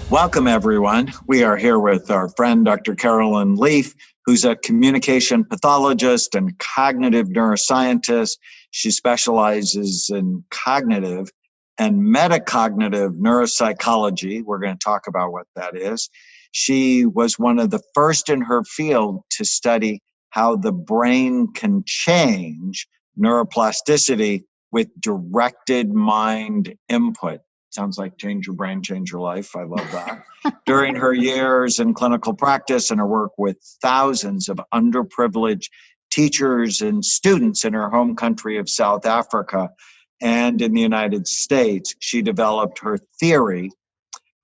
Welcome, everyone. We are here with our friend, Dr. Carolyn Leaf, who's a communication pathologist and cognitive neuroscientist. She specializes in cognitive and metacognitive neuropsychology. We're going to talk about what that is. She was one of the first in her field to study how the brain can change neuroplasticity with directed mind input. Sounds like change your brain, change your life. I love that. During her years in clinical practice and her work with thousands of underprivileged teachers and students in her home country of South Africa and in the United States, she developed her theory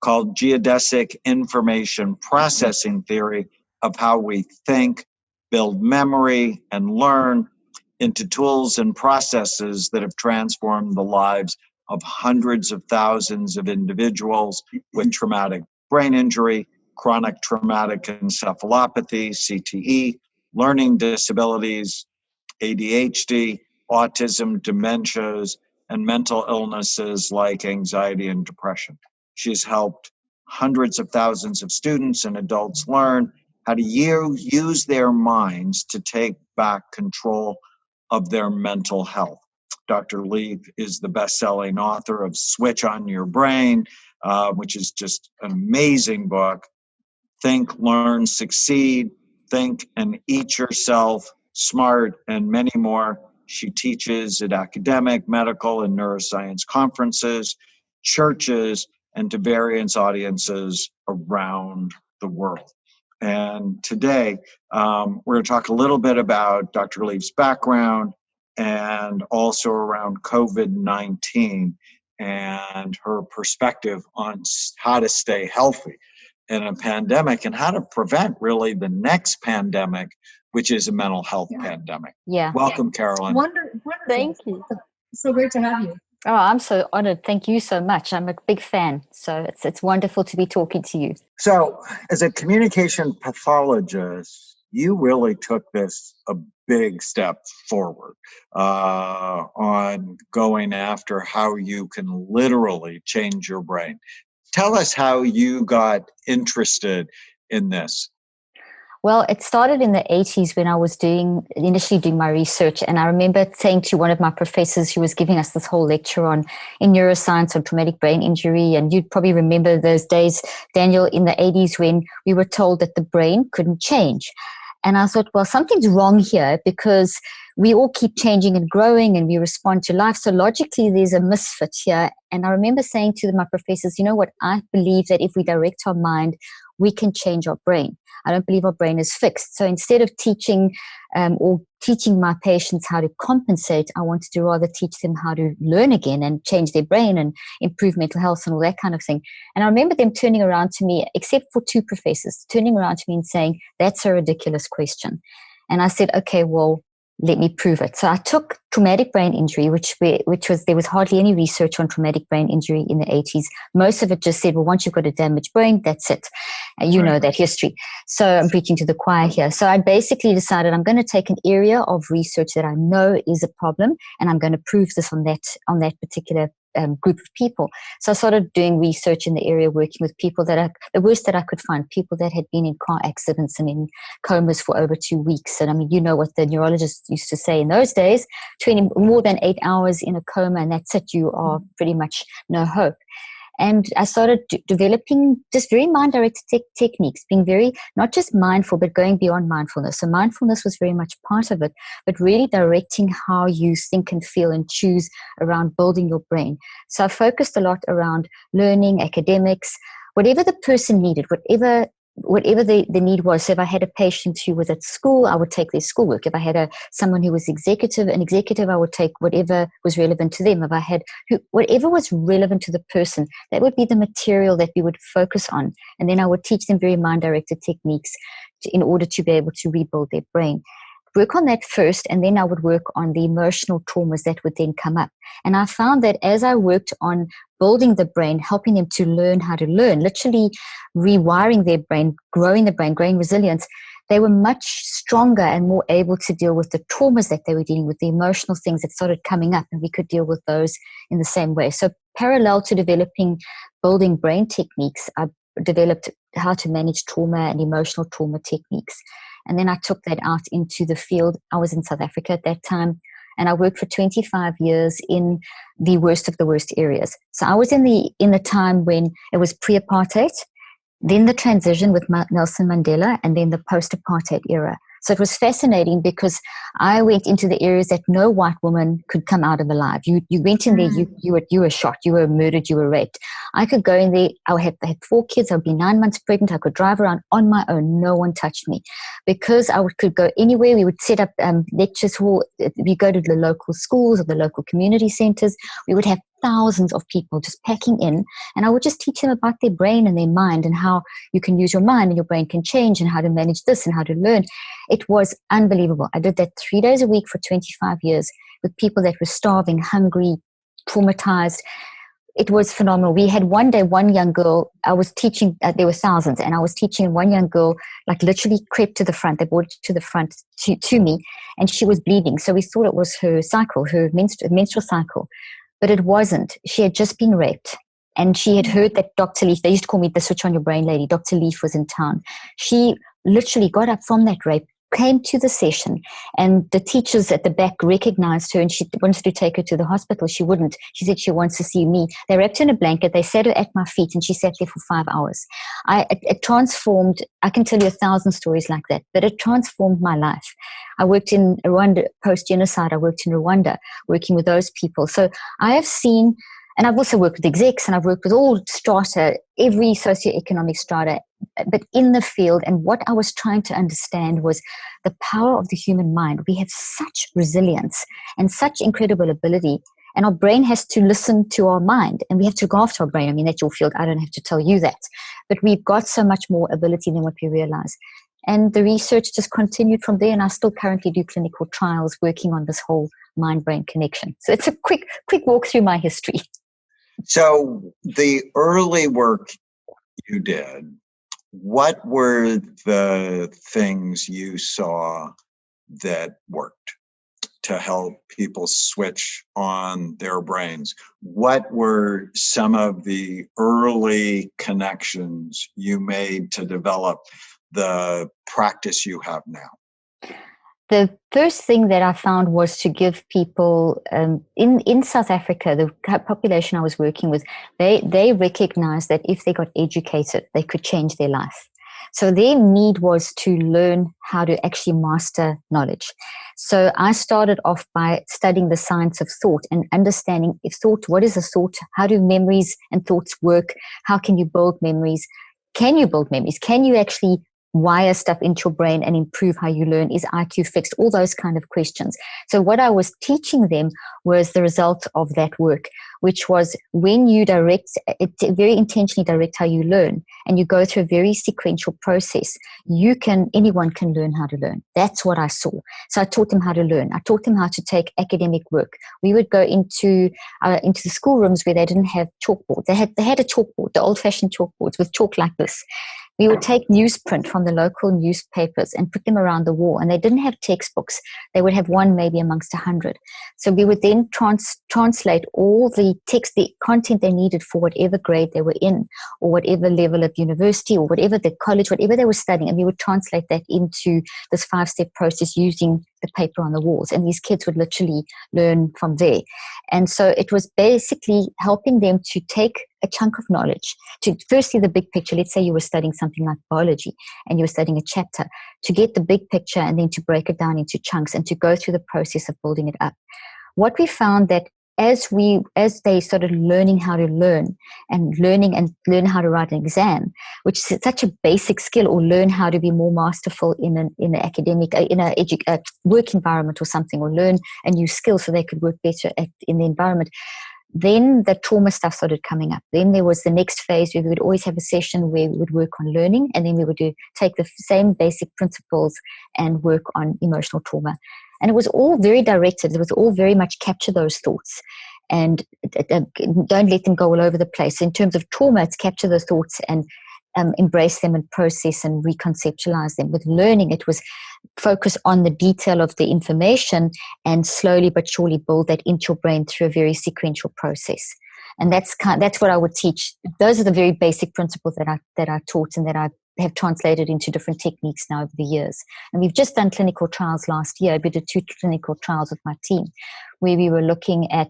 called geodesic information processing theory of how we think, build memory, and learn into tools and processes that have transformed the lives of hundreds of thousands of individuals with traumatic brain injury, chronic traumatic encephalopathy, CTE, learning disabilities, ADHD, autism, dementias, and mental illnesses like anxiety and depression. She's helped hundreds of thousands of students and adults learn how to use their minds to take back control of their mental health. Dr. Leaf is the best-selling author of Switch on Your Brain, which is just an amazing book. Think, Learn, Succeed, Think and Eat Yourself, Smart, and many more. She teaches at academic, medical, and neuroscience conferences, churches, and to various audiences around the world. And today, we're going to talk a little bit about Dr. Leaf's background and also around COVID-19 and her perspective on how to stay healthy in a pandemic and how to prevent really the next pandemic, which is a mental health pandemic. Yeah. Welcome, Carolyn. Wonderful. Thank you. So great to have you. Oh, I'm so honored. Thank you so much. I'm a big fan. So it's wonderful to be talking to you. So as a communication pathologist, you really took this a big step forward on going after how you can literally change your brain. Tell us how you got interested in this. Well, it started in the 80s when I was initially doing my research. And I remember saying to one of my professors who was giving us this whole lecture in neuroscience on traumatic brain injury. And you'd probably remember those days, Daniel, in the 80s when we were told that the brain couldn't change. And I thought, well, something's wrong here because we all keep changing and growing and we respond to life. So logically, there's a misfit here. And I remember saying to my professors, you know what, I believe that if we direct our mind, we can change our brain. I don't believe our brain is fixed. So instead of teaching my patients how to compensate, I wanted to rather teach them how to learn again and change their brain and improve mental health and all that kind of thing. And I remember them turning around to me, except for two professors, turning around to me and saying, that's a ridiculous question. And I said, okay, well, let me prove it. So I took traumatic brain injury, which was there was hardly any research on traumatic brain injury in the 80s. Most of it just said, well, once you've got a damaged brain, that's it. And you know that history. So I'm preaching to the choir here. So I basically decided I'm going to take an area of research that I know is a problem, and I'm going to prove this on that particular group of people. So I started doing research in the area, working with people that are the worst that I could find, people that had been in car accidents and in comas for over 2 weeks. And I mean, you know what the neurologists used to say in those days, more than 8 hours in a coma, and that's it, you are pretty much no hope. And I started developing just very mind-directed techniques, being very, not just mindful, but going beyond mindfulness. So mindfulness was very much part of it, but really directing how you think and feel and choose around building your brain. So I focused a lot around learning, academics, whatever the person needed, whatever the need was. So if I had a patient who was at school, I would take their schoolwork. If I had someone who was an executive, I would take whatever was relevant to them. If I had whatever was relevant to the person, that would be the material that we would focus on. And then I would teach them very mind-directed techniques in order to be able to rebuild their brain. Work on that first, and then I would work on the emotional traumas that would then come up. And I found that as I worked on building the brain, helping them to learn how to learn, literally rewiring their brain, growing resilience, they were much stronger and more able to deal with the traumas that they were dealing with, the emotional things that started coming up, and we could deal with those in the same way. So parallel to developing building brain techniques, I developed how to manage trauma and emotional trauma techniques. And then I took that out into the field. I was in South Africa at that time, and I worked for 25 years in the worst of the worst areas. So I was in the time when it was pre-apartheid, then the transition with Nelson Mandela, and then the post-apartheid era. So it was fascinating because I went into the areas that no white woman could come out of alive. You went in there, you were shot, you were murdered, you were raped. I could go in there. I had 4 kids. I would be 9 months pregnant. I could drive around on my own. No one touched me because could go anywhere. We would set up lectures hall. We go to the local schools or the local community centers. We would have thousands of people just packing in, and I would just teach them about their brain and their mind and how you can use your mind and your brain can change and how to manage this and how to learn. It was unbelievable. I did that 3 days a week for 25 years with people that were starving, hungry, traumatized. It was phenomenal. We had one day, one young girl, I was teaching, there were thousands, and I was teaching one young girl, like literally crept to the front. They brought it to the front to me, and she was bleeding. So we thought it was her cycle, her menstrual cycle. But it wasn't. She had just been raped. And she had heard that Dr. Leaf, they used to call me the switch on your brain lady, Dr. Leaf was in town. She literally got up from that rape, came to the session, and the teachers at the back recognized her, and she wanted to take her to the hospital. She wouldn't. She said she wants to see me. They wrapped her in a blanket. They sat her at my feet, and she sat there for 5 hours. It transformed. I can tell you 1,000 stories like that, but it transformed my life. I worked in Rwanda, post-genocide. I worked in Rwanda, working with those people. So I have seen, and I've also worked with execs, and I've worked with all strata, every socioeconomic strata, but in the field. And what I was trying to understand was the power of the human mind. We have such resilience and such incredible ability, and our brain has to listen to our mind, and we have to go after our brain. I mean, that's your field. I don't have to tell you that. But we've got so much more ability than what we realize. And the research just continued from there, and I still currently do clinical trials working on this whole mind-brain connection. So it's a quick walk through my history. So the early work you did, what were the things you saw that worked to help people switch on their brains? What were some of the early connections you made to develop the practice you have now? The first thing that I found was to give people in South Africa, the population I was working with, they recognized that if they got educated, they could change their life. So their need was to learn how to actually master knowledge. So I started off by studying the science of thought and understanding what is a thought, how do memories and thoughts work, how can you build memories, can you build memories, can you actually wire stuff into your brain and improve how you learn? Is IQ fixed? All those kind of questions. So what I was teaching them was the result of that work, which was when you very intentionally direct how you learn, and you go through a very sequential process, anyone can learn how to learn. That's what I saw. So I taught them how to learn. I taught them how to take academic work. We would go into the schoolrooms where they didn't have chalkboard. They had a chalkboard, the old-fashioned chalkboards with chalk like this. We would take newsprint from the local newspapers and put them around the wall, and they didn't have textbooks. They would have one maybe amongst 100. So we would then translate all the text, the content they needed for whatever grade they were in, or whatever level of university, or whatever the college, whatever they were studying, and we would translate that into this 5-step process using the paper on the walls. And these kids would literally learn from there. And so it was basically helping them to take a chunk of knowledge, to first see the big picture. Let's say you were studying something like biology and you were studying a chapter, to get the big picture and then to break it down into chunks and to go through the process of building it up. What we found that as they started learning how to learn and learn how to write an exam, which is such a basic skill, or learn how to be more masterful in an academic, in a work environment or something, or learn a new skill so they could work better in the environment, then the trauma stuff started coming up. Then there was the next phase where we would always have a session where we would work on learning, and then we would take the same basic principles and work on emotional trauma. And it was all very directed. It was all very much capture those thoughts and don't let them go all over the place. In terms of trauma, it's capture those thoughts and embrace them and process and reconceptualize them. With learning, it was focus on the detail of the information and slowly but surely build that into your brain through a very sequential process. And that's what I would teach. Those are the very basic principles that I taught and that I have translated into different techniques now over the years. And we've just done clinical trials last year. We did 2 clinical trials with my team where we were looking at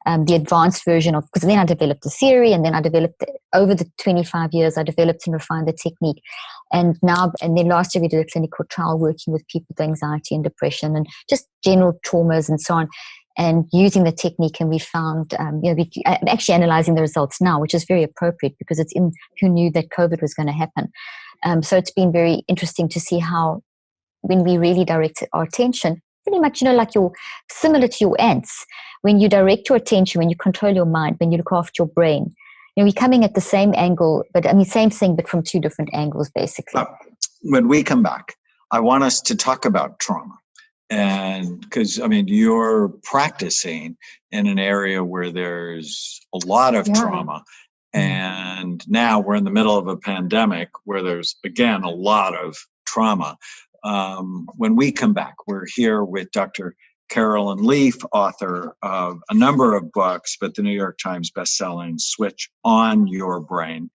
the advanced version of, because then I developed the theory, and then I developed, over the 25 years, I developed and refined the technique. And then last year we did a clinical trial working with people with anxiety and depression and just general traumas and so on, and using the technique. And we found, I'm actually analyzing the results now, which is very appropriate because it's in who knew that COVID was going to happen. So it's been very interesting to see how, when we really direct our attention, pretty much, like similar to your ants, when you direct your attention, when you control your mind, when you look after your brain, we're coming at the same angle, same thing, but from 2 different angles, basically. When we come back, I want us to talk about trauma. And because, you're practicing in an area where there's a lot of trauma. And now we're in the middle of a pandemic where there's, again, a lot of trauma. When we come back, we're here with Dr. Carolyn Leaf, author of a number of books, but the New York Times bestselling Switch on Your Brain.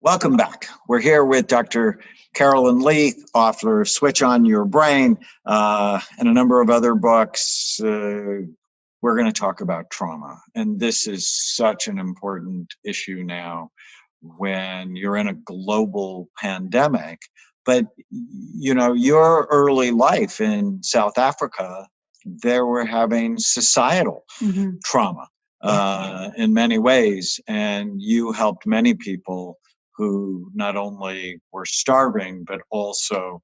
Welcome back. We're here with Dr. Carolyn Leaf, author of Switch on Your Brain, and a number of other books. We're going to talk about trauma. And this is such an important issue now when you're in a global pandemic. But, your early life in South Africa, they were having societal trauma in many ways. And you helped many people who not only were starving, but also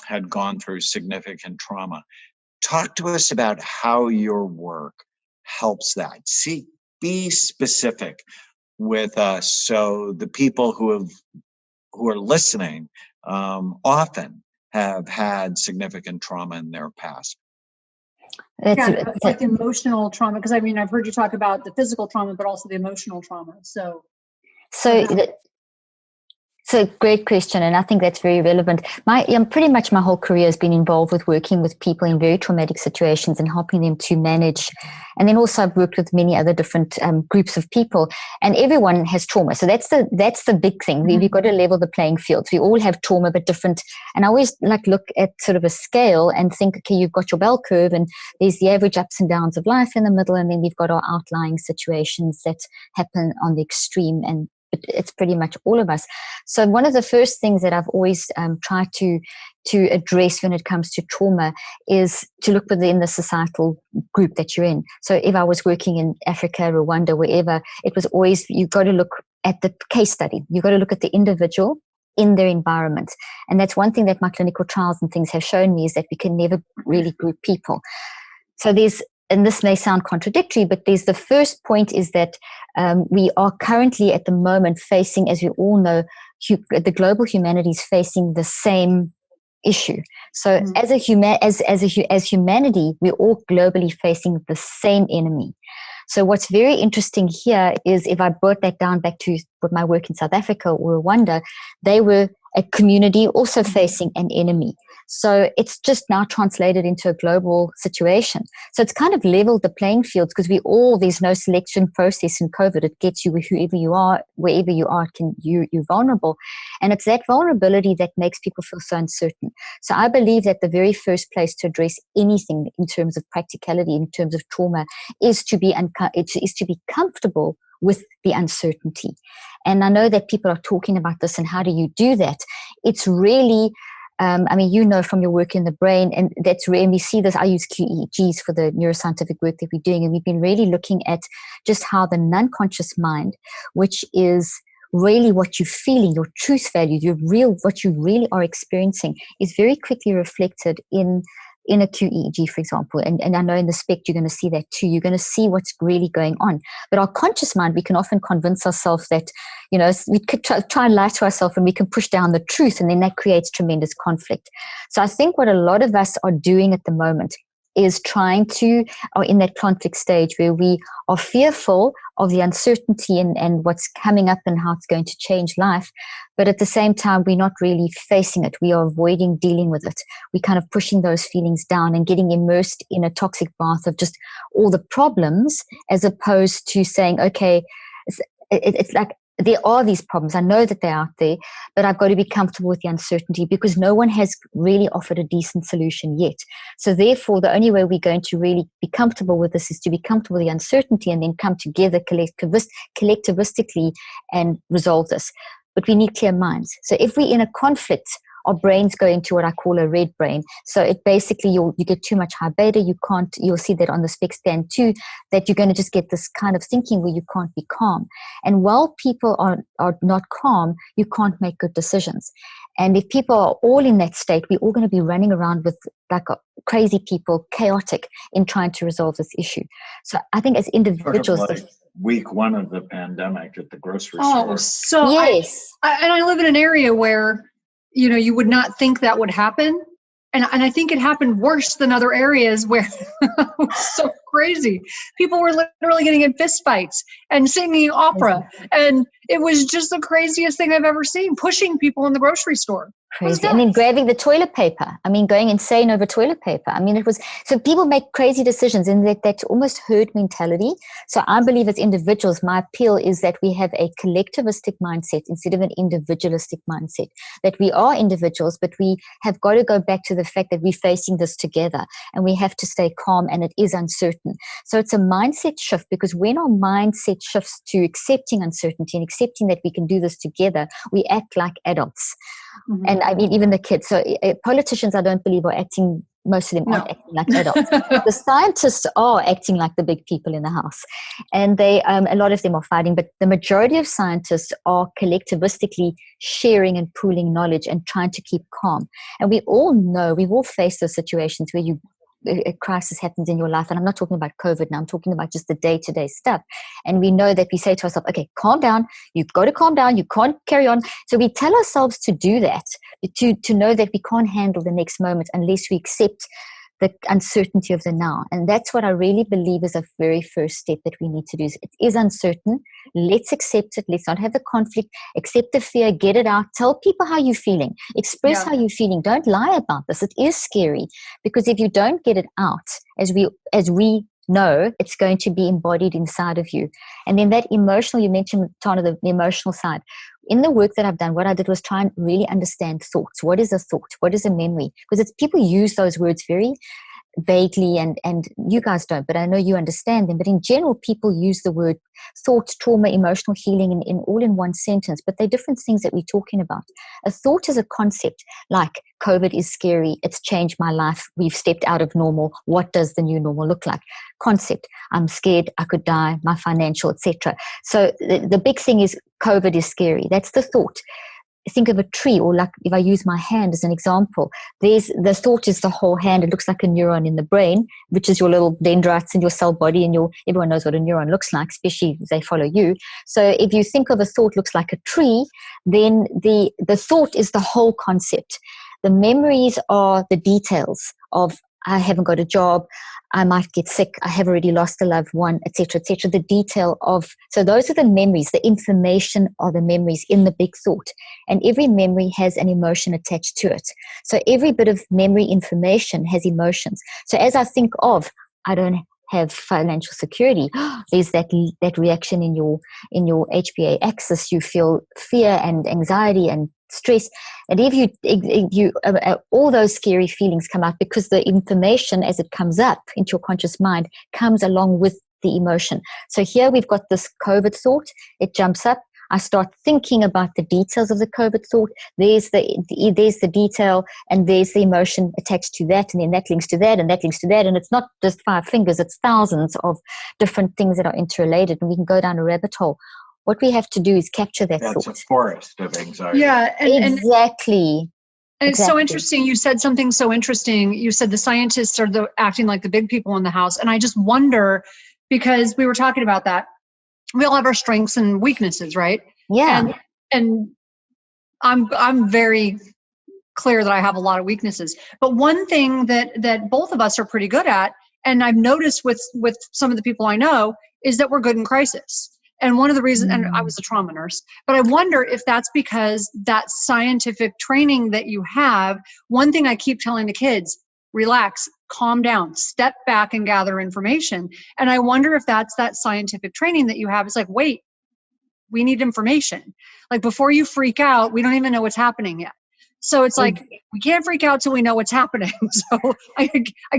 had gone through significant trauma. Talk to us about how your work helps that. Be specific with us, so the people who are listening often have had significant trauma in their past. Like emotional trauma, because I've heard you talk about the physical trauma, but also the emotional trauma. So great question, and I think that's very relevant. Pretty much my whole career has been involved with working with people in very traumatic situations and helping them to manage. And then also I've worked with many other different groups of people, and everyone has trauma. So that's the big thing. We've got to level the playing field. We all have trauma, but different. And I always look at sort of a scale and think, okay, you've got your bell curve, and there's the average ups and downs of life in the middle, and then we've got our outlying situations that happen on the extreme, and it's pretty much all of us. So one of the first things that I've always tried to address when it comes to trauma is to look within the societal group that you're in. So if I was working in Africa, Rwanda, wherever, it was always, you've got to look at the case study. You've got to look at the individual in their environment. And that's one thing that my clinical trials and things have shown me, is that we can never really group people. So and this may sound contradictory, but there's the first point is that we are currently at the moment facing, as we all know, the global humanity is facing the same issue. So as humanity, we're all globally facing the same enemy. So what's very interesting here is, if I brought that down back to my work in South Africa or Rwanda, they were a community also facing an enemy. So it's just now translated into a global situation. So it's kind of leveled the playing field, because there's no selection process in COVID. It gets you whoever you are, wherever you are, you're vulnerable. And it's that vulnerability that makes people feel so uncertain. So I believe that the very first place to address anything in terms of practicality, in terms of trauma, is to be comfortable with the uncertainty. And I know that people are talking about this, and how do you do that? It's really, from your work in the brain, and that's rare. And we see this. I use QEEGs for the neuroscientific work that we're doing, and we've been really looking at just how the non-conscious mind, which is really what you're feeling, your truth value, what you really are experiencing, is very quickly reflected in a QEEG, for example. And I know in the SPECT, you're going to see that too. You're going to see what's really going on. But our conscious mind, we can often convince ourselves that, we could try and lie to ourselves, and we can push down the truth, and then that creates tremendous conflict. So I think what a lot of us are doing at the moment is are in that conflict stage where we are fearful of the uncertainty and what's coming up and how it's going to change life. But at the same time, we're not really facing it. We are avoiding dealing with it. We're kind of pushing those feelings down and getting immersed in a toxic bath of just all the problems, as opposed to saying, okay, it's like, there are these problems. I know that they're out there, but I've got to be comfortable with the uncertainty because no one has really offered a decent solution yet. So therefore, the only way we're going to really be comfortable with this is to be comfortable with the uncertainty and then come together collectivistically and resolve this. But we need clear minds. So if we're in a conflict, our brains go into what I call a red brain. So it basically, you get too much high beta. You'll see that on the spec scan too, that you're going to just get this kind of thinking where you can't be calm. And while people are not calm, you can't make good decisions. And if people are all in that state, we're all going to be running around with like crazy people, chaotic in trying to resolve this issue. So I think as individuals, sort of like week one of the pandemic at the grocery Oh, store. so yes. I live in an area where, you know, you would not think that would happen. And I think it happened worse than other areas where it was so crazy. People were literally getting in fist fights and singing opera. And it was just the craziest thing I've ever seen, pushing people in the grocery store. Crazy. And then grabbing the toilet paper. I mean, going insane over toilet paper. I mean, it was, so people make crazy decisions in that's almost herd mentality. So I believe as individuals, my appeal is that we have a collectivistic mindset instead of an individualistic mindset, that we are individuals, but we have got to go back to the fact that we're facing this together and we have to stay calm and it is uncertain. So it's a mindset shift, because when our mindset shifts to accepting uncertainty and accepting that we can do this together, we act like adults. Mm-hmm. And I mean, even the kids. So politicians, I don't believe, are acting, most of them aren't acting like adults. The scientists are acting like the big people in the house. And they, a lot of them are fighting, but the majority of scientists are collectivistically sharing and pooling knowledge and trying to keep calm. And we all know, we've all faced those situations where a crisis happens in your life. And I'm not talking about COVID now, I'm talking about just the day-to-day stuff. And we know that we say to ourselves, okay, calm down, you've got to calm down, you can't carry on. So we tell ourselves to do that, to know that we can't handle the next moment unless we accept the uncertainty of the now. And that's what I really believe is a very first step that we need to do. It is uncertain. Let's accept it. Let's not have the conflict. Accept the fear. Get it out. Tell people how you're feeling. Express how you're feeling. Don't lie about this. It is scary, because if you don't get it out, as we know, it's going to be embodied inside of you. And then that emotional, you mentioned, Tana, the emotional side. In the work that I've done, what I did was try and really understand thoughts. What is a thought? What is a memory? Because it's people use those words very vaguely, and you guys don't, but I know you understand them. But in general, people use the word thoughts, trauma, emotional healing in all in one sentence, but they're different things that we're talking about. A thought is a concept, like COVID is scary, it's changed my life, we've stepped out of normal, what does the new normal look like? Concept, I'm scared, I could die, my financial, etc. So the big thing is COVID is scary. That's the thought. Think of a tree, or like if I use my hand as an example, the thought is the whole hand. It looks like a neuron in the brain, which is your little dendrites in your cell body, and everyone knows what a neuron looks like, especially if they follow you. So if you think of a thought looks like a tree, then the thought is the whole concept. The memories are the details of, I haven't got a job, I might get sick, I have already lost a loved one, etc., etc. The detail of, so those are the memories, the information are the memories in the big thought. And every memory has an emotion attached to it. So every bit of memory information has emotions. So as I think of, I don't have financial security, there's that reaction in your HPA axis. You feel fear and anxiety and stress, and if you all those scary feelings come up, because the information as it comes up into your conscious mind comes along with the emotion. So here we've got this COVID thought, it jumps up, I start thinking about the details of the COVID thought, there's the detail, and there's the emotion attached to that, and then that links to that, and that links to that, and it's not just 5 fingers, it's thousands of different things that are interrelated, and we can go down a rabbit hole. What we have to do is capture that thought. That's a forest of anxiety. Yeah, exactly. And it's so interesting. You said something so interesting. You said the scientists are acting like the big people in the house. And I just wonder, because we were talking about that, we all have our strengths and weaknesses, right? Yeah. And I'm very clear that I have a lot of weaknesses. But one thing that both of us are pretty good at, and I've noticed with some of the people I know, is that we're good in crisis. And one of the reasons, and I was a trauma nurse, but I wonder if that's because that scientific training that you have, one thing I keep telling the kids, relax, calm down, step back and gather information. And I wonder if that's that scientific training that you have. It's like, wait, we need information. Like before you freak out, we don't even know what's happening yet. So it's like, we can't freak out till we know what's happening. So I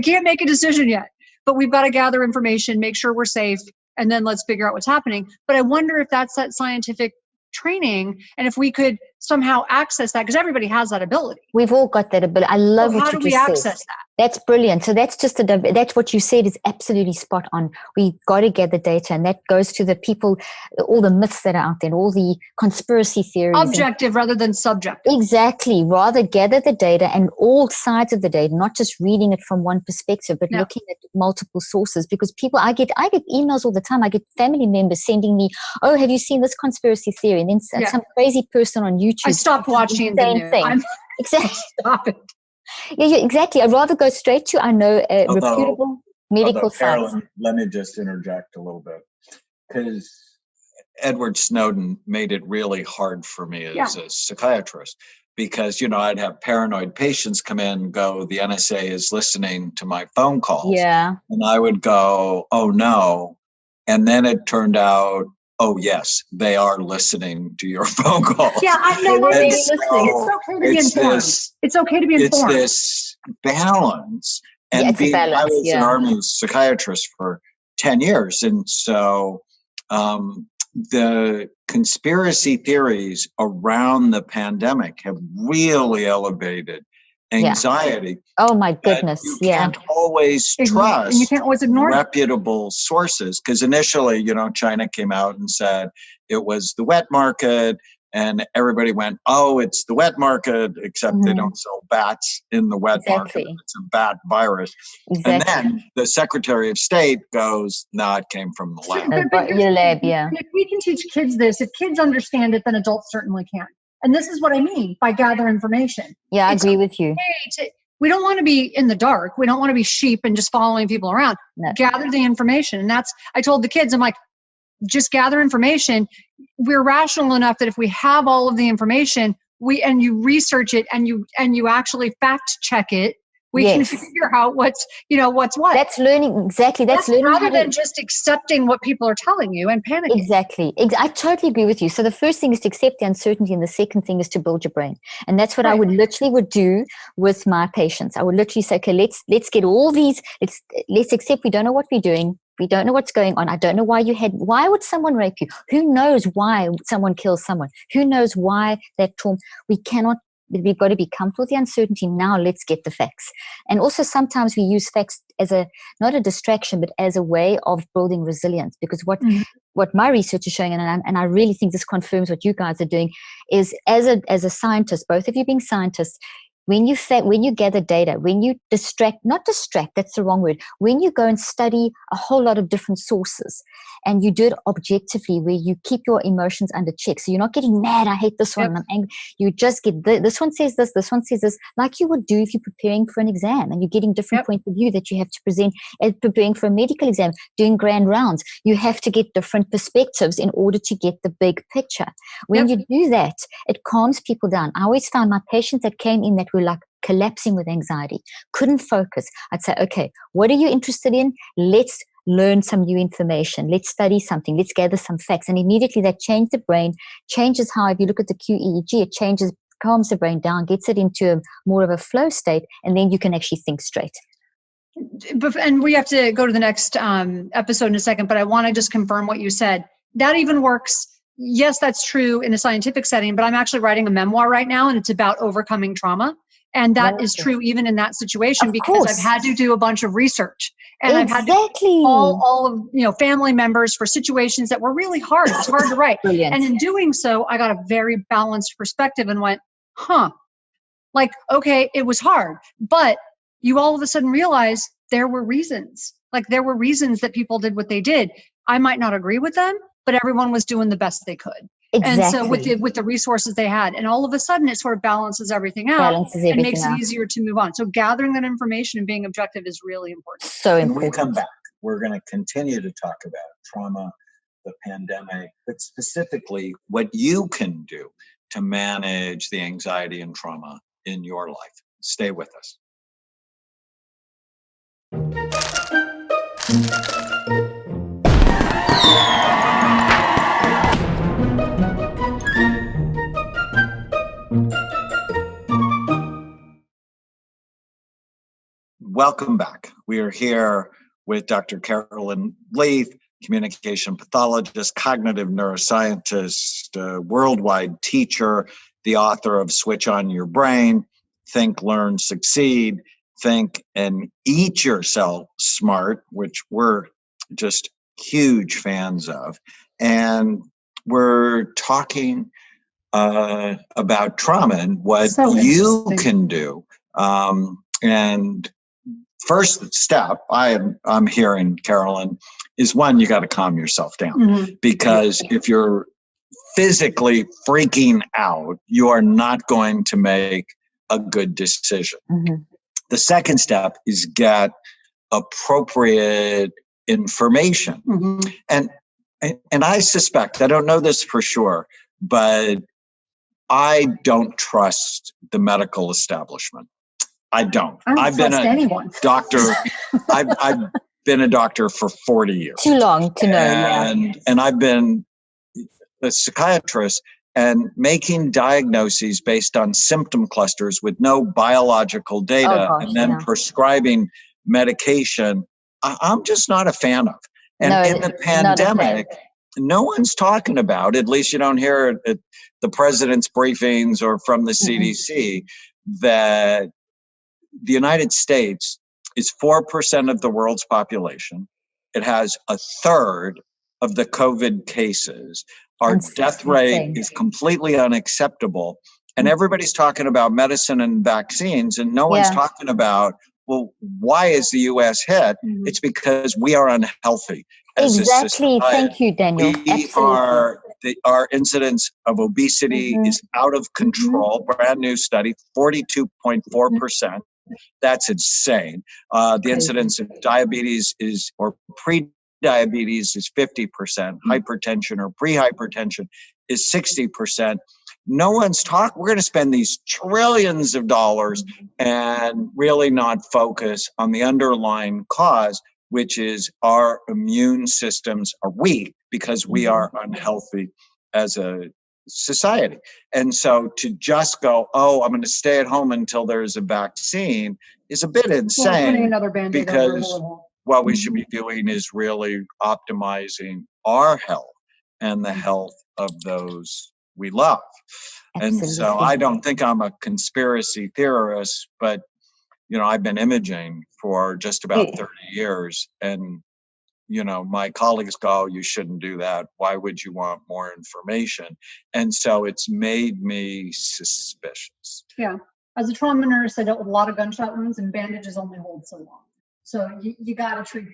can't make a decision yet, but we've got to gather information, make sure we're safe, and then let's figure out what's happening. But I wonder if that's that scientific training and if we could somehow access that, because everybody has that ability. We've all got that ability. I love what you just said. How do we access that? That's brilliant. So that's that's what you said is absolutely spot on. We've got to gather data, and that goes to the people, all the myths that are out there, all the conspiracy theories. Objective rather than subjective. Exactly. Rather gather the data and all sides of the data, not just reading it from one perspective, but looking at multiple sources. Because people, I get emails all the time. I get family members sending me, oh, have you seen this conspiracy theory? And then some crazy person on YouTube. I stopped watching the news. Exactly. Stop it. Yeah, exactly. I'd rather go straight to, I know, reputable medical science. Carolyn, let me just interject a little bit, because Edward Snowden made it really hard for me as a psychiatrist, because, I'd have paranoid patients come in and go, the NSA is listening to my phone calls. Yeah. And I would go, oh no. And then it turned out, oh yes, they are listening to your phone calls. Yeah, I know. It's okay to be informed. It's okay to be informed. It's this balance. And it's a balance, I was an Army psychiatrist for 10 years. And so the conspiracy theories around the pandemic have really elevated anxiety. Oh my goodness. You can't always trust and you can't always ignore reputable sources, because initially, China came out and said it was the wet market, and everybody went, oh, it's the wet market, except they don't sell bats in the wet market. It's a bat virus. And then the Secretary of State goes, no, it came from the lab. Your lab, And if we can teach kids this, if kids understand it, then adults certainly can. And this is what I mean by gather information. Yeah, I agree with you. We don't want to be in the dark. We don't want to be sheep and just following people around. No. Gather the information. And I told the kids, I'm like, just gather information. We're rational enough that if we have all of the information, and you research it and you actually fact check it, we can figure out what's what. That's learning. Exactly. That's learning. Rather than just accepting what people are telling you and panicking. Exactly. I totally agree with you. So the first thing is to accept the uncertainty, and the second thing is to build your brain. And that's what I would do with my patients. I would literally say, okay, let's get all these, let's accept we don't know what we're doing. We don't know what's going on. I don't know why would someone rape you? Who knows why someone kills someone? Who knows why that trauma? We've got to be comfortable with the uncertainty. Now let's get the facts. And also sometimes we use facts as not a distraction, but as a way of building resilience. Because what my research is showing, and I really think this confirms what you guys are doing, is as a scientist, both of you being scientists, when you gather data, when you not distract, that's the wrong word. When you go and study a whole lot of different sources and you do it objectively, where you keep your emotions under check. So you're not getting mad, I hate this one, I'm angry. You just get, this one says this one says this, like you would do if you're preparing for an exam and you're getting different points of view that you have to present, preparing for a medical exam, doing grand rounds. You have to get different perspectives in order to get the big picture. When you do that, it calms people down. I always found my patients that came in that were like collapsing with anxiety, couldn't focus. I'd say, okay, what are you interested in? Let's learn some new information. Let's study something. Let's gather some facts. And immediately that changed the brain, changes how, if you look at the QEEG, it changes, calms the brain down, gets it into more of a flow state, and then you can actually think straight. And we have to go to the next episode in a second, but I want to just confirm what you said. That even works. Yes, that's true in a scientific setting, but I'm actually writing a memoir right now, and it's about overcoming trauma. And that is true even in that situation, because I've had to do a bunch of research, and I've had to all of family members for situations that were really hard. It's hard to write. Brilliant. And in doing so, I got a very balanced perspective and went, like, okay, it was hard, but you all of a sudden realize there were reasons. Like there were reasons that people did what they did. I might not agree with them, but everyone was doing the best they could. Exactly. And so with the resources they had, and all of a sudden it sort of balances everything out and makes it easier to move on. So gathering that information and being objective is really important. So important. When we come back, we're going to continue to talk about trauma, the pandemic, but specifically what you can do to manage the anxiety and trauma in your life. Stay with us. Welcome back. We are here with Dr. Carolyn Leaf, communication pathologist, cognitive neuroscientist, worldwide teacher, the author of Switch On Your Brain, Think, Learn, Succeed, Think and Eat Yourself Smart, which we're just huge fans of. And we're talking about trauma and what you can do. And first step I'm hearing, Carolyn, is one, you got to calm yourself down, because if you're physically freaking out, you are not going to make a good decision. The second step is get appropriate information. And I suspect, I don't know this for sure, but I don't trust the medical establishment. I don't. I've been a doctor. I've been a doctor for 40 years. Too long to know. And I've been a psychiatrist and making diagnoses based on symptom clusters with no biological data, and then prescribing medication. I'm just not a fan of. And in the pandemic, no one's talking about, at least you don't hear it at the president's briefings or from the CDC, that the United States is 4% of the world's population. It has a third of the COVID cases. Our death rate is completely unacceptable. And everybody's talking about medicine and vaccines, and no one's talking about, well, why is the U.S. hit? It's because we are unhealthy as a society. Thank you, Daniel. Our incidence of obesity is out of control. Brand new study, 42.4%. That's insane. The incidence of diabetes or pre-diabetes is 50%. Hypertension or pre-hypertension is 60%. No one's talking. We're going to spend these trillions of dollars and really not focus on the underlying cause, which is our immune systems are weak because we are unhealthy as a society. And so to just go, oh, I'm going to stay at home until there's a vaccine is a bit insane, because what we should be doing is really optimizing our health and the health of those we love. Absolutely. And so I don't think I'm a conspiracy theorist, but I've been imaging for just about 30 years, and my colleagues go, you shouldn't do that. Why would you want more information? And so it's made me suspicious. Yeah. As a trauma nurse, I dealt with a lot of gunshot wounds, and bandages only hold so long. So you got to treat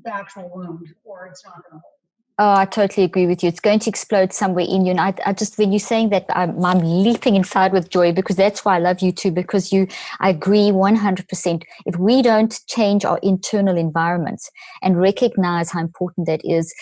the actual wound, or it's not going to hold. Oh, I totally agree with you. It's going to explode somewhere in you. And I just, when you're saying that, I'm leaping inside with joy, because that's why I love you too, because I agree 100%. If we don't change our internal environments and recognize how important that is,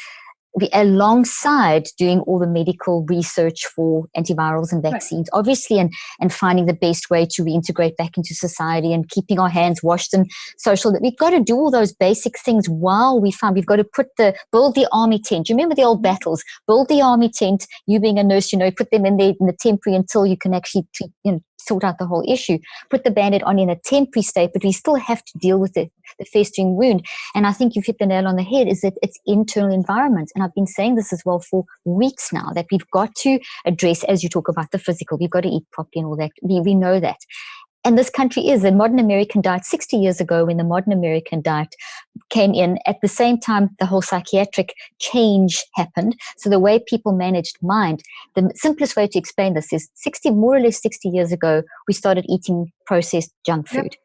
alongside doing all the medical research for antivirals and vaccines, obviously, and finding the best way to reintegrate back into society and keeping our hands washed and social, that we've got to do all those basic things while we've got to build the army tent. You remember the old battles? Build the army tent. You being a nurse, put them in there in the temporary until you can actually sort out the whole issue. Put the Band-Aid on in a temporary state, but we still have to deal with the festering wound. And I think you've hit the nail on the head, is that it's internal environment. And I've been saying this as well for weeks now, that we've got to address, as you talk about the physical, we've got to eat properly and all that. We know that. And this country is, the modern American diet, 60 years ago when the modern American diet came in, at the same time the whole psychiatric change happened. So the way people managed mind, the simplest way to explain this is more or less 60 years ago, we started eating processed junk food.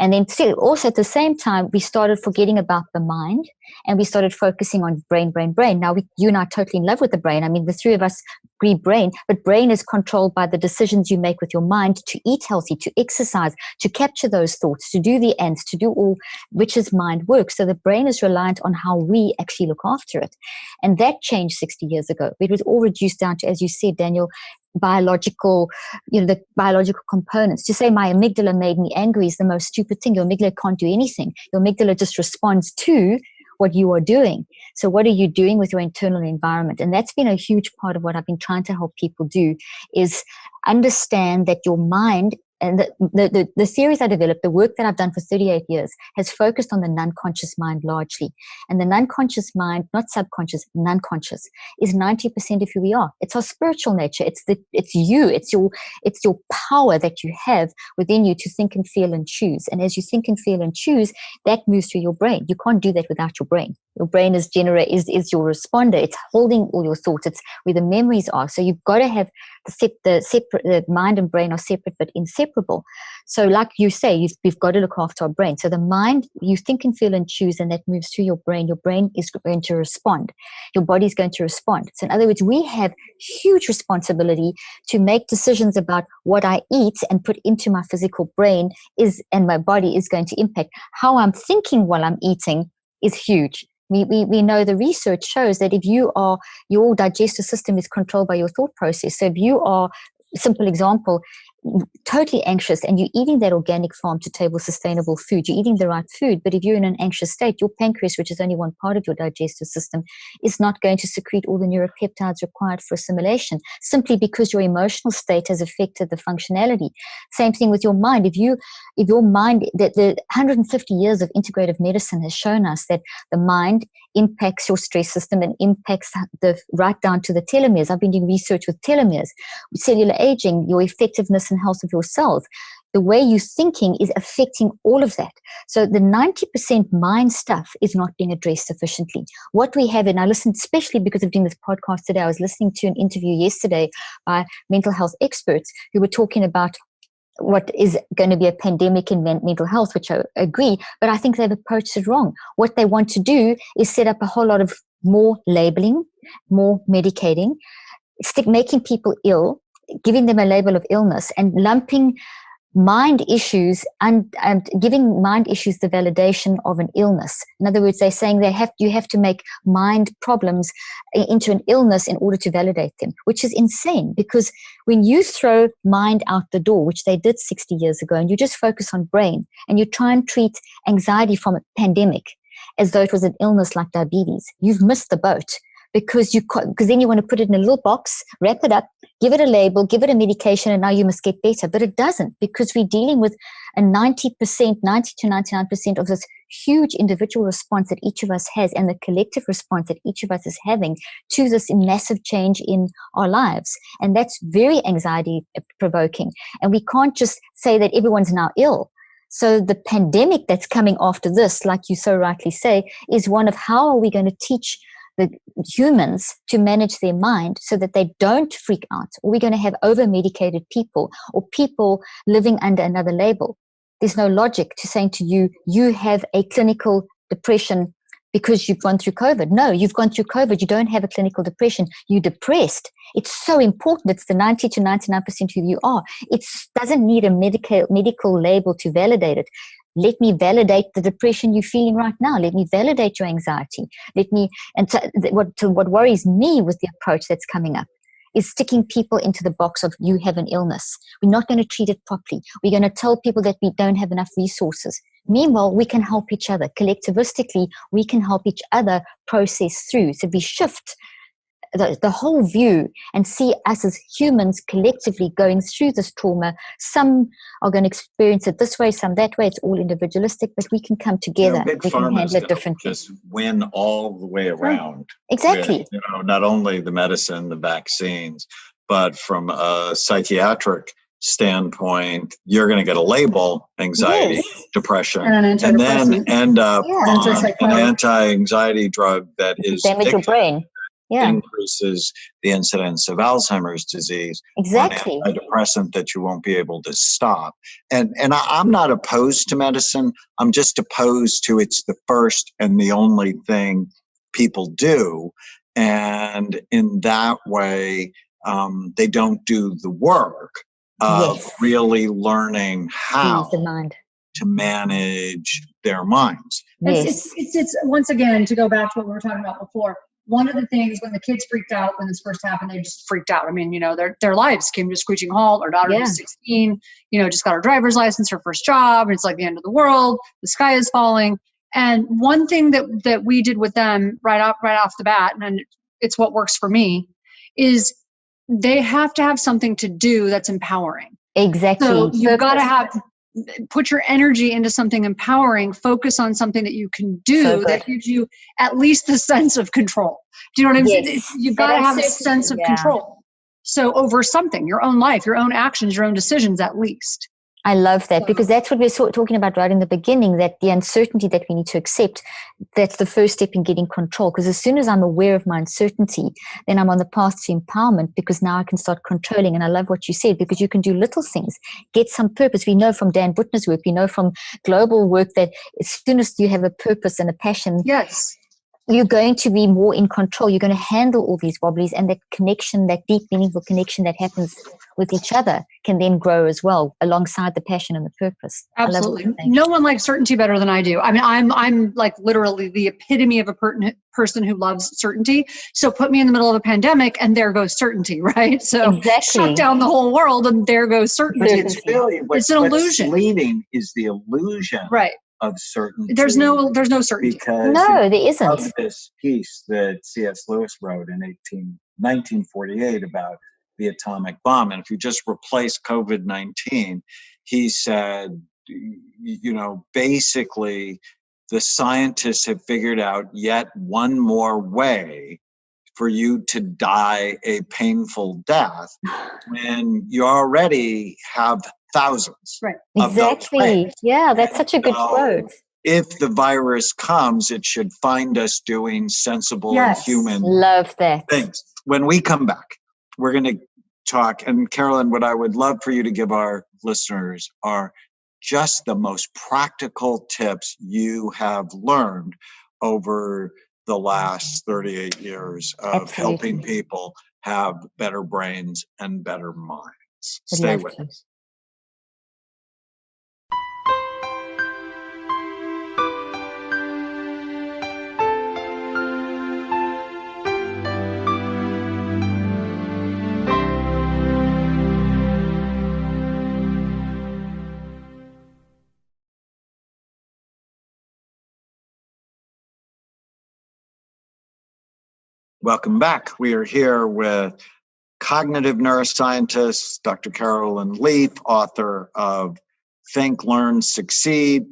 And then also at the same time, we started forgetting about the mind, and we started focusing on brain. Now you and I are totally in love with the brain. I mean, the three of us agree brain, but brain is controlled by the decisions you make with your mind to eat healthy, to exercise, to capture those thoughts, to do the ends, to do all, which is mind work. So the brain is reliant on how we actually look after it. And that changed 60 years ago. It was all reduced down to, as you said, Daniel, biological, the biological components. To say my amygdala made me angry is the most stupid thing. Your amygdala can't do anything. Your amygdala just responds to what you are doing. So what are you doing with your internal environment? And that's been a huge part of what I've been trying to help people do, is understand that your mind, and the theories I developed, the work that I've done for 38 years, has focused on the non-conscious mind largely. And the non-conscious mind, not subconscious, non-conscious, is 90% of who we are. It's our spiritual nature. It's your power that you have within you to think and feel and choose. And as you think and feel and choose, that moves through your brain. You can't do that without your brain. Your brain is your responder. It's holding all your thoughts. It's where the memories are. So you've got to have the mind and brain are separate but inseparable. So like you say, we've got to look after our brain. So the mind, you think and feel and choose, and that moves through your brain. Your brain is going to respond. Your body's going to respond. So in other words, we have huge responsibility to make decisions about what I eat and put into my physical brain and my body is going to impact. How I'm thinking while I'm eating is huge. We know the research shows that if your digestive system is controlled by your thought process. So if you are, simple example, totally anxious and you're eating that organic farm to table sustainable food, you're eating the right food, but if you're in an anxious state, your pancreas, which is only one part of your digestive system, is not going to secrete all the neuropeptides required for assimilation, simply because your emotional state has affected the functionality. Same thing with your mind. If your mind, the 150 years of integrative medicine has shown us that the mind impacts your stress system and impacts right down to the telomeres. I've been doing research with telomeres, cellular aging, your effectiveness and health of your cells. The way you're thinking is affecting all of that. So the 90% mind stuff is not being addressed sufficiently. What we have, and I listened, especially because of doing this podcast today, I was listening to an interview yesterday by mental health experts who were talking about what is going to be a pandemic in mental health, which I agree, but I think they've approached it wrong. What they want to do is set up a whole lot of more labeling, more medicating, making people ill, giving them a label of illness, and lumping mind issues and giving mind issues the validation of an illness. In other words, they're saying you have to make mind problems into an illness in order to validate them, which is insane, because when you throw mind out the door, which they did 60 years ago, and you just focus on brain and you try and treat anxiety from a pandemic as though it was an illness like diabetes, you've missed the boat. Because then you want to put it in a little box, wrap it up, give it a label, give it a medication, and now you must get better. But it doesn't, because we're dealing with a 90 to 99% of this huge individual response that each of us has, and the collective response that each of us is having to this massive change in our lives. And that's very anxiety provoking. And we can't just say that everyone's now ill. So the pandemic that's coming after this, like you so rightly say, is one of how are we going to teach the humans to manage their mind so that they don't freak out? Or we're going to have over-medicated people, or people living under another label. There's no logic to saying to you, you have a clinical depression because you've gone through COVID. No, you've gone through COVID. You don't have a clinical depression. You're depressed. It's so important. It's the 90 to 99% who you are. It doesn't need a medical label to validate it. Let me validate the depression you're feeling right now. Let me validate your anxiety. What worries me with the approach that's coming up is sticking people into the box of you have an illness. We're not going to treat it properly. We're going to tell people that we don't have enough resources. Meanwhile, we can help each other. Collectivistically, we can help each other process through. So we shift the whole view and see us as humans collectively going through this trauma. Some are going to experience it this way, some that way. It's all individualistic, but we can come together. Big we can handle it differently. Just win all the way around. Exactly. With, not only the medicine, the vaccines, but from a psychiatric standpoint, you're going to get a label, anxiety, depression, and then end up on an anti-anxiety drug that is damage your brain. increases the incidence of Alzheimer's disease. Exactly. On antidepressant that you won't be able to stop. And I'm not opposed to medicine. I'm just opposed to it's the first and the only thing people do. And in that way, they don't do the work of really learning how to manage their minds. Yes. It's once again, to go back to what we were talking about before, one of the things when the kids freaked out when this first happened, they just freaked out. I mean, their lives came to a screeching halt. Our daughter was 16, just got her driver's license, her first job, and it's like the end of the world. The sky is falling. And one thing that we did with them right off the bat, and it's what works for me, is they have to have something to do that's empowering. Exactly. So you've got to put your energy into something empowering, focus on something that you can do that gives you at least the sense of control. Do you know what I'm saying? You've got to have a sense of control. So over something, your own life, your own actions, your own decisions, at least. I love that, because that's what we were talking about right in the beginning, that the uncertainty that we need to accept, that's the first step in getting control. Because as soon as I'm aware of my uncertainty, then I'm on the path to empowerment, because now I can start controlling. And I love what you said, because you can do little things, get some purpose. We know from Dan Buttner's work, we know from global work that as soon as you have a purpose and a passion, you're going to be more in control. You're going to handle all these wobblies, and that connection, that deep, meaningful connection that happens with each other can then grow as well, alongside the passion and the purpose. Absolutely. No one likes certainty better than I do. I mean, I'm like literally the epitome of a person who loves certainty. So put me in the middle of a pandemic and there goes certainty, right? So shut down the whole world and there goes certainty. It's an illusion. What's leading is the illusion. Right. Of certainty. There's no certainty. Because there isn't. Of this piece that C.S. Lewis wrote in 1948 about the atomic bomb. And if you just replace COVID-19, he said, basically the scientists have figured out yet one more way for you to die a painful death when you already have thousands. Right. Exactly. Yeah, that's such a good quote. If the virus comes, it should find us doing sensible and human things. When we come back, we're going to talk. And Carolyn, what I would love for you to give our listeners are just the most practical tips you have learned over the last 38 years of helping people have better brains and better minds. Stay with us. Welcome back. We are here with cognitive neuroscientist, Dr. Carolyn Leaf, author of Think, Learn, Succeed.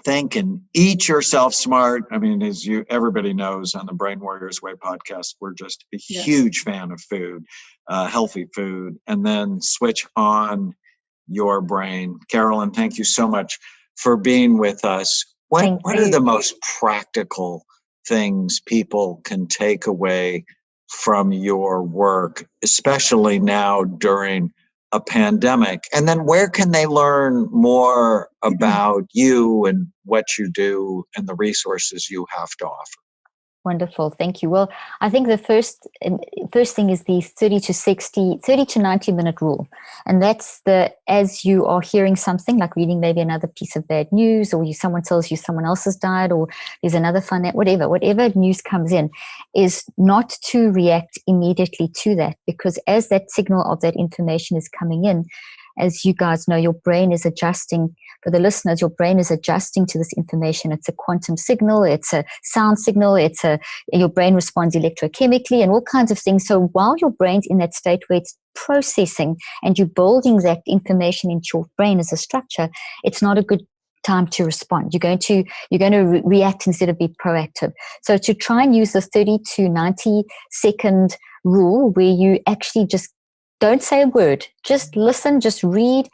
Think and Eat Yourself Smart. I mean, as everybody knows on the Brain Warriors Way podcast, we're just a huge fan of food, healthy food, and then switch on your brain. Carolyn, thank you so much for being with us. What are the most practical things people can take away from your work, especially now during a pandemic? And then where can they learn more about you and what you do and the resources you have to offer? Wonderful. Thank you. Well, I think the first thing is the 30 to 90 minute rule. And that's as you are hearing something, like reading maybe another piece of bad news, or someone tells you someone else has died, or there's another whatever news comes in, is not to react immediately to that, because as that signal of that information is coming in, as you guys know, your brain is adjusting. For the listeners, your brain is adjusting to this information. It's a quantum signal, it's a sound signal, your brain responds electrochemically and all kinds of things. So while your brain's in that state where it's processing and you're building that information into your brain as a structure, it's not a good time to respond. You're going to react instead of be proactive. So to try and use the 30 to 90 second rule, where you actually just don't say a word, just listen, just read,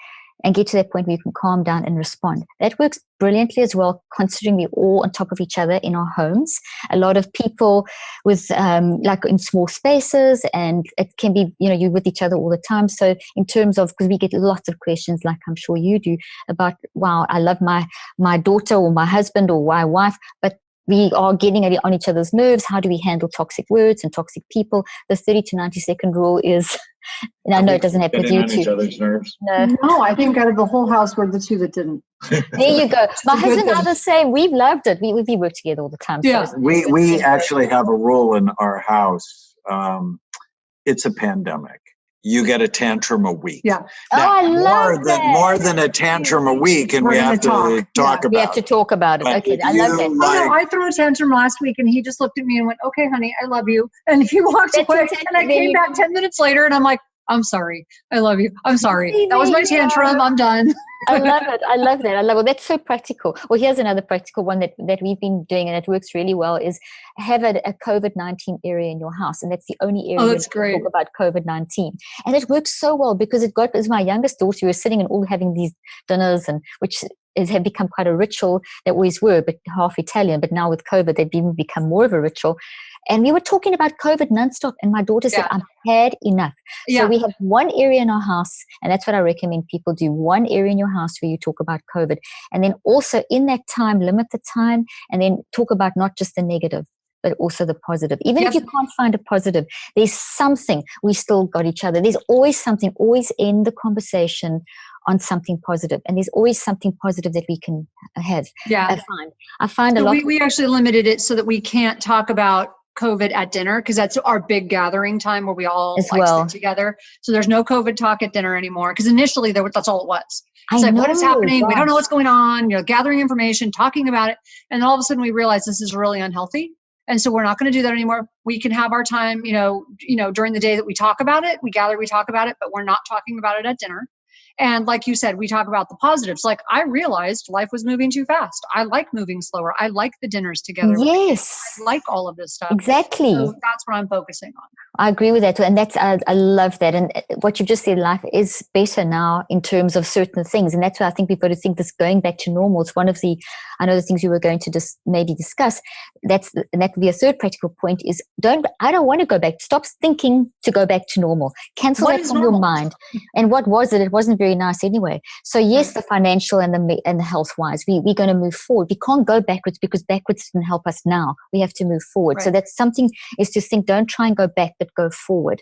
and get to that point where you can calm down and respond. That works brilliantly as well, considering we're all on top of each other in our homes. A lot of people with like in small spaces, and it can be, you're with each other all the time. So in terms of, because we get lots of questions, like I'm sure you do, about, wow, I love my daughter or my husband or my wife, but we are getting on each other's nerves. How do we handle toxic words and toxic people? The 30 to 90 second rule is, and I know it doesn't happen with you too. Each other's nerves. No, I think out of the whole house, we're the two that didn't. There you go. My husband and I are the same. We've loved it. We work together all the time. Yeah. So We actually have a rule in our house. It's a pandemic. You get a tantrum a week. Yeah. Now, I love that. More than a tantrum a week, and We're we gonna have to talk. talk about we have to talk about it. But Okay, if I love you that. like- I threw a tantrum last week, and he just looked at me and went, "Okay, honey, I love you." And he walked That's away. exactly- And I came back 10 minutes later, and I'm like, "I'm sorry. I love you. I'm sorry. See, That was my there you tantrum. go. I'm done." I love it. I love that. I love it. That's so practical. Well, here's another practical one that we've been doing, and it works really well, is have a COVID-19 area in your house. And that's the only area Oh, that's great. talk about COVID-19. And it works so well because as my youngest daughter, we were sitting and all having these dinners, and which have become quite a ritual. They always were, but half Italian. But now with COVID, they've even become more of a ritual. And we were talking about COVID nonstop. And my daughter said, I've had enough. Yeah. So we have one area in our house, and that's what I recommend people do. One area in your house where you talk about COVID. And then also in that time, limit the time, and then talk about not just the negative, but also the positive. Even if you can't find a positive, there's something. We still got each other. There's always something. Always end the conversation on something positive. And there's always something positive that we can have. Yeah. I find So a lot. we actually limited it so that we can't talk about COVID at dinner, because that's our big gathering time where we all sit together. So there's no COVID talk at dinner anymore, because initially that's all it was. It's like, what is happening? We don't know what's going on. Gathering information, talking about it. And all of a sudden we realize this is really unhealthy. And so we're not going to do that anymore. We can have our time, during the day that we talk about it, we gather, we talk about it, but we're not talking about it at dinner. And like you said, we talk about the positives. Like, I realized life was moving too fast. I like moving slower. I like the dinners together. Yes. I like all of this stuff. Exactly. So that's what I'm focusing on. I agree with that too. And that's, I love that. And what you've just said, life is better now in terms of certain things. And that's why I think we've got to think this going back to normal. It's one of the things we were going to maybe discuss. And that would be a third practical point is I don't want to go back. Stop thinking to go back to normal. Cancel that from your mind. And what was it? It wasn't very nice anyway. So yes, the financial and the health wise, we're going to move forward. We can't go backwards because backwards didn't help us now. We have to move forward. Right. So that's something is to think, don't try and go back, but go forward.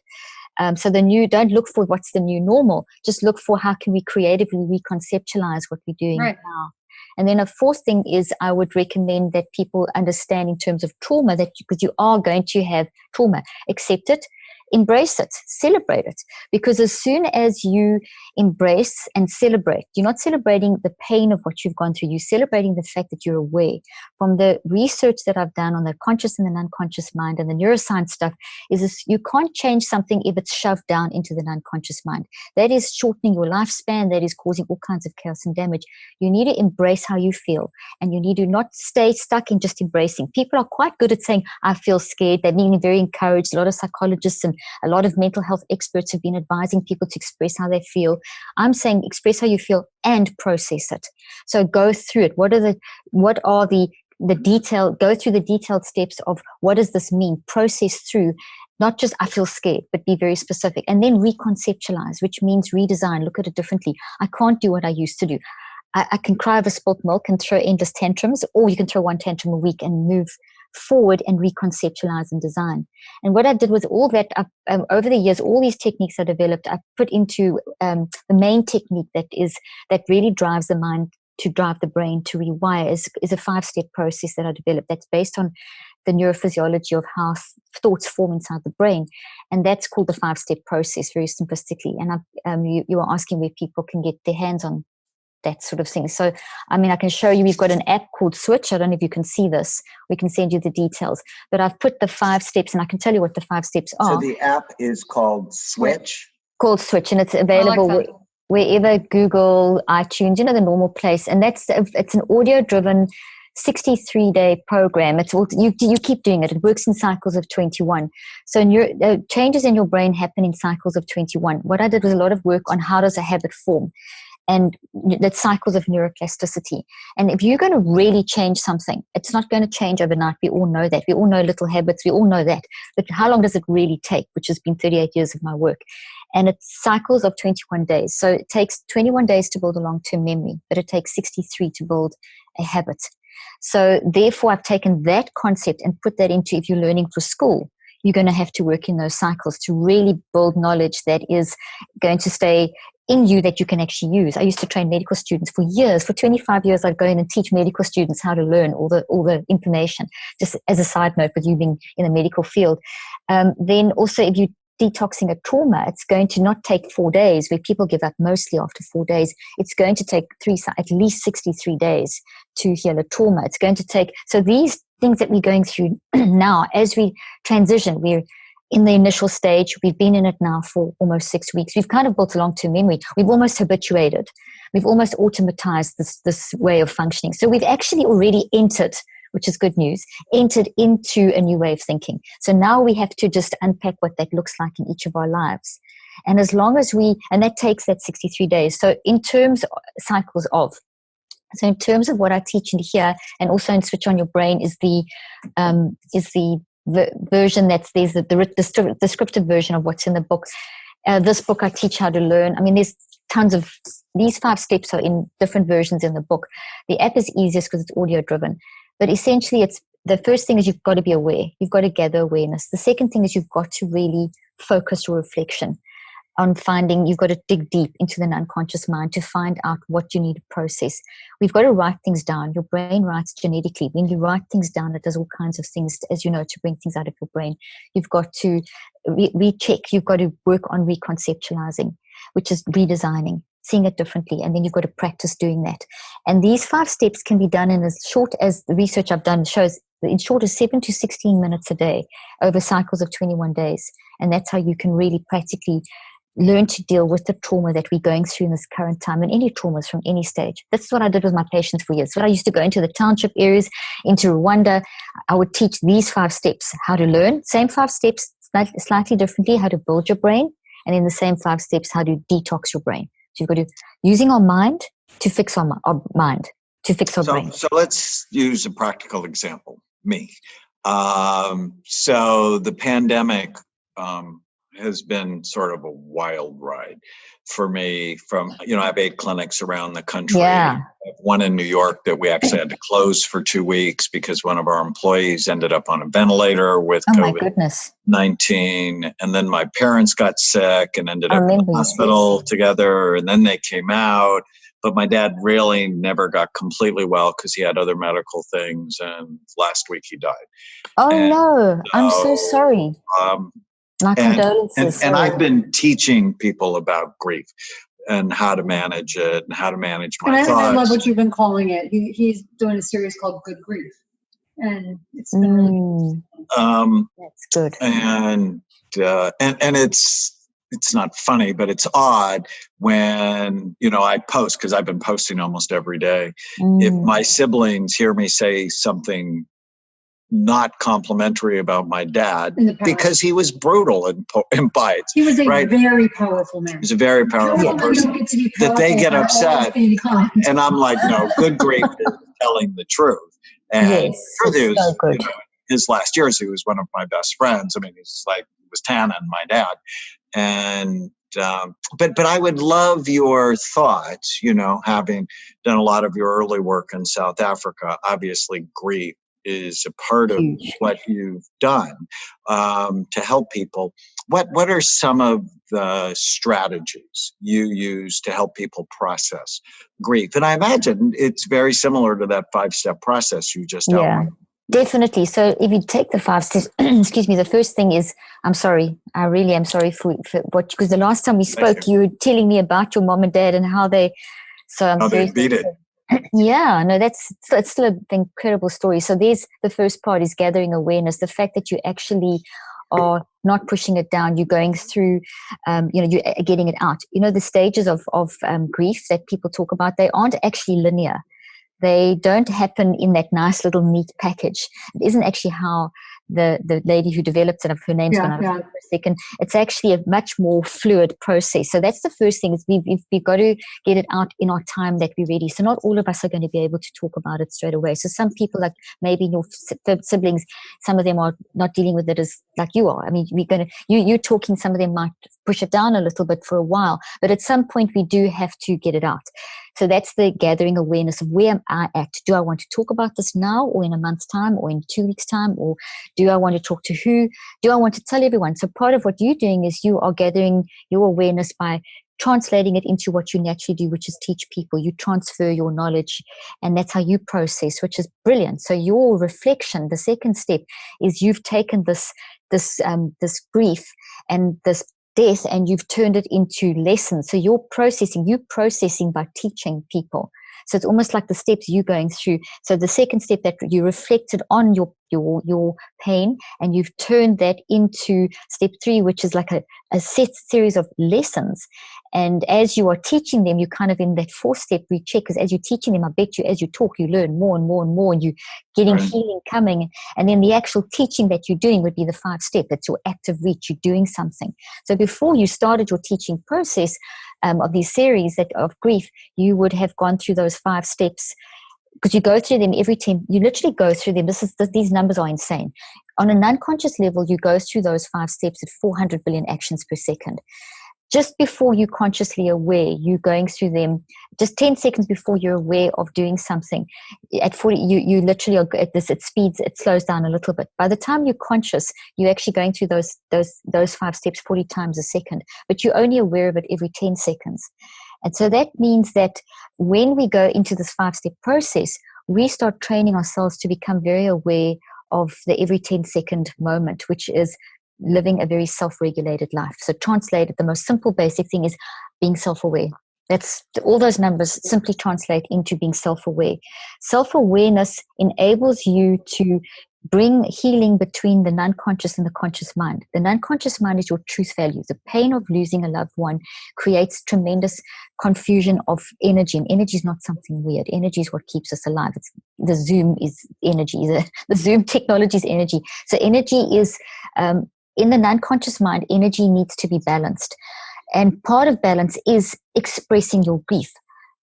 So don't look for what's the new normal. Just look for how can we creatively reconceptualize what we're doing now. And then a fourth thing is I would recommend that people understand in terms of trauma because you are going to have trauma, accept it, embrace it, celebrate it. Because as soon as you embrace and celebrate, you're not celebrating the pain of what you've gone through. You're celebrating the fact that you're aware. From the research that I've done on the conscious and the unconscious mind and the neuroscience stuff is you can't change something if it's shoved down into the unconscious mind. That is shortening your lifespan. That is causing all kinds of chaos and damage. You need to embrace how you feel, and you need to not stay stuck in just embracing. People are quite good at saying, I feel scared. They're being very encouraged. A lot of psychologists and a lot of mental health experts have been advising people to express how they feel. I'm saying express how you feel and process it. So go through it. What are the detail? Go through the detailed steps of what does this mean? Process through, not just I feel scared, but be very specific. And then reconceptualize, which means redesign. Look at it differently. I can't do what I used to do. I can cry over spilt milk and throw endless tantrums, or you can throw one tantrum a week and move forward and reconceptualize and design. And what I did with all that, over the years, all these techniques I developed, I put into the main technique that really drives the mind to drive the brain to rewire is a 5-step process that I developed that's based on the neurophysiology of how thoughts form inside the brain. And that's called the 5-step process, very simplistically. And you were asking where people can get their hands on that sort of thing. So, I can show you, we've got an app called Switch. I don't know if you can see this. We can send you the details. But I've put the 5 steps, and I can tell you what the 5 steps are. So the app is called Switch? Called Switch, and it's available wherever, Google, iTunes, the normal place. And it's an audio-driven 63-day program. It's all, you keep doing it. It works in cycles of 21. So changes in your brain happen in cycles of 21. What I did was a lot of work on how does a habit form. and that cycles of neuroplasticity. And if you're going to really change something, it's not going to change overnight. We all know that. We all know little habits. We all know that. But how long does it really take, which has been 38 years of my work? And it's cycles of 21 days. So it takes 21 days to build a long-term memory, but it takes 63 to build a habit. So therefore, I've taken that concept and put that into, if you're learning for school, you're going to have to work in those cycles to really build knowledge that is going to stay in you, that you can actually use. I used to train medical students for years. For 25 years, I'd go in and teach medical students how to learn all the information, just as a side note, with you being in the medical field. Then also, if you're detoxing a trauma, it's going to not take 4 days, where people give up mostly after 4 days. It's going to take at least 63 days to heal a trauma. It's going to take, so these things that we're going through now, as we transition, we're in the initial stage. We've been in it now for almost 6 weeks. We've kind of built a long-term memory. We've almost habituated. We've almost automatized this way of functioning. So we've actually already entered, which is good news, entered into a new way of thinking. So now we have to just unpack what that looks like in each of our lives. And as long as and that takes that 63 days. So in terms of cycles of, so in terms of what I teach in here, and also in Switch on Your Brain, is the version that's there's the descriptive version of what's in the book. This book, I teach how to learn. I mean, there's tons of, these 5 steps are in different versions in the book. The app is easiest because it's audio driven. But essentially, it's the first thing is you've got to be aware. You've got to gather awareness. The second thing is you've got to really focus your reflection on finding, you've got to dig deep into the unconscious mind to find out what you need to process. We've got to write things down. Your brain writes genetically. When you write things down, it does all kinds of things, as you know, to bring things out of your brain. You've got to recheck. You've got to work on reconceptualizing, which is redesigning, seeing it differently, and then you've got to practice doing that. And these 5 steps can be done in as short as the research I've done shows, in short as 7 to 16 minutes a day over cycles of 21 days. And that's how you can really practically learn to deal with the trauma that we're going through in this current time, and any traumas from any stage. That's what I did with my patients for years. So I used to go into the township areas, into Rwanda. I would teach these 5 steps, how to learn, same 5 steps, slightly differently, how to build your brain, and in the same 5 steps, how to detox your brain. So you've got to, using our mind to fix our mind, to fix our brain. So let's use a practical example, me. So the pandemic has been sort of a wild ride for me. From, I have 8 clinics around the country. Yeah. I have one in New York that we actually had to close for 2 weeks because one of our employees ended up on a ventilator with COVID-19. And then my parents got sick and ended up in the hospital together. And then they came out. But my dad really never got completely well because he had other medical things. And last week he died. Oh, no. I'm so sorry. My condolences. And I've been teaching people about grief and how to manage it and how to manage my thoughts. I love what you've been calling it. He's doing a series called Good Grief. And it's been really that's good. And it's not funny, but it's odd when, I post, because I've been posting almost every day. If my siblings hear me say something not complimentary about my dad, because he was brutal in bites. He was a very powerful man. He's a very powerful person. That they get upset. And I'm like, no, good grief is telling the truth. And the truth is, his last years, he was one of my best friends. I mean, he was Tana and my dad. And but I would love your thoughts, having done a lot of your early work in South Africa. Obviously, grief is a part of what you've done to help people. What are some of the strategies you use to help people process grief? And I imagine it's very similar to that 5-step process you just outlined. Definitely. So if you take the 5 steps, excuse me, the first thing is, I'm sorry. I really am sorry for what, because the last time we spoke, you were telling me about your mom and dad and how they beat it. Yeah, no, it's still an incredible story. So there's the first part is gathering awareness, the fact that you actually are not pushing it down, you're going through, you're getting it out. The stages of grief that people talk about, they aren't actually linear. They don't happen in that nice little neat package. It isn't actually how the lady who developed it, her name's gone out for a second. It's actually a much more fluid process. So that's the first thing, is we've got to get it out in our time that we're ready. So not all of us are going to be able to talk about it straight away. So some people, like maybe your siblings, some of them are not dealing with it as like you are. I mean, you're talking, some of them might push it down a little bit for a while, but at some point we do have to get it out. So that's the gathering awareness of, where am I at? Do I want to talk about this now, or in a month's time, or in 2 weeks' time, or do I want to talk to who? Do I want to tell everyone? So part of what you're doing is you are gathering your awareness by translating it into what you naturally do, which is teach people. You transfer your knowledge, and that's how you process, which is brilliant. So your reflection, the second step, is you've taken this grief and this death, and you've turned it into lessons. So you're processing by teaching people. So it's almost like the steps you're going through. So the second step, that you reflected on your pain, and you've turned that into step 3, which is like a set series of lessons. And as you are teaching them, you're kind of in that 4th step recheck, because as you're teaching them, I bet you as you talk, you learn more and more and more, and you're getting healing coming. And then the actual teaching that you're doing would be the 5th step. That's your active reach. You're doing something. So before you started your teaching process of these series of grief, you would have gone through those 5 steps, because you go through them every time. You literally go through them. These numbers are insane. On an unconscious level, you go through those 5 steps at 400 billion actions per second. Just before you're consciously aware, you're going through them. Just 10 seconds before you're aware of doing something, at 40, you literally are at this. It slows down a little bit. By the time you're conscious, you're actually going through those 5 steps 40 times a second, but you're only aware of it every 10 seconds. And so that means that when we go into this 5-step process, we start training ourselves to become very aware of the every 10-second moment, which is living a very self-regulated life. So translated, the most simple basic thing is being self-aware. That's all those numbers simply translate into being self-aware. Self-awareness enables you to bring healing between the non-conscious and the conscious mind. The non-conscious mind is your truth value. The pain of losing a loved one creates tremendous confusion of energy, and energy is not something weird. Energy is what keeps us alive. The Zoom is energy. The Zoom technology is energy. So energy is in the non-conscious mind, energy needs to be balanced. And part of balance is expressing your grief,